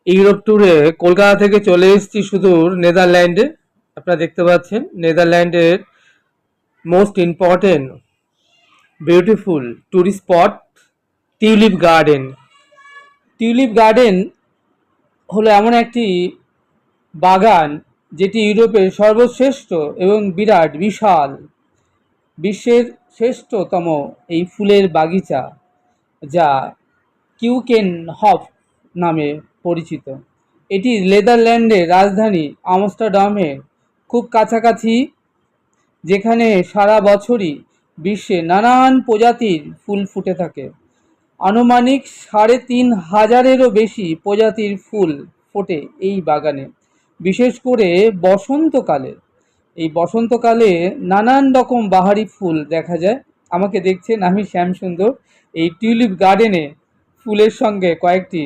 Europe ট্যুরে কলকাতা থেকে চলে এসেছি সুদূর নেদারল্যান্ডে। আপনারা দেখতে পাচ্ছেন নেদারল্যান্ডের most important beautiful tourist spot tulip garden. Tulip garden হলো এমন একটি বাগান যেটি ইউরোপের সর্বশ্রেষ্ঠ এবং বিরাট বিশাল বিশ্বের শ্রেষ্ঠতম এই ফুলের বাগিচা, যা কিউকেনহফ নামে পরিচিত। এটি নেদারল্যান্ডের রাজধানী আমস্টারডামের খুব কাছাকাছি, যেখানে সারা বছরই বিশ্বে নানান প্রজাতির ফুল ফুটে থাকে। আনুমানিক ৩,৫০০-এরও বেশি প্রজাতির ফুল ফোটে এই বাগানে, বিশেষ করে বসন্তকালে। এই বসন্তকালে নানান রকম বাহারি ফুল দেখা যায়। আমাকে দেখছেন, আমি শ্যামসুন্দর এই টিউলিপ গার্ডেনে ফুলের সঙ্গে কয়েকটি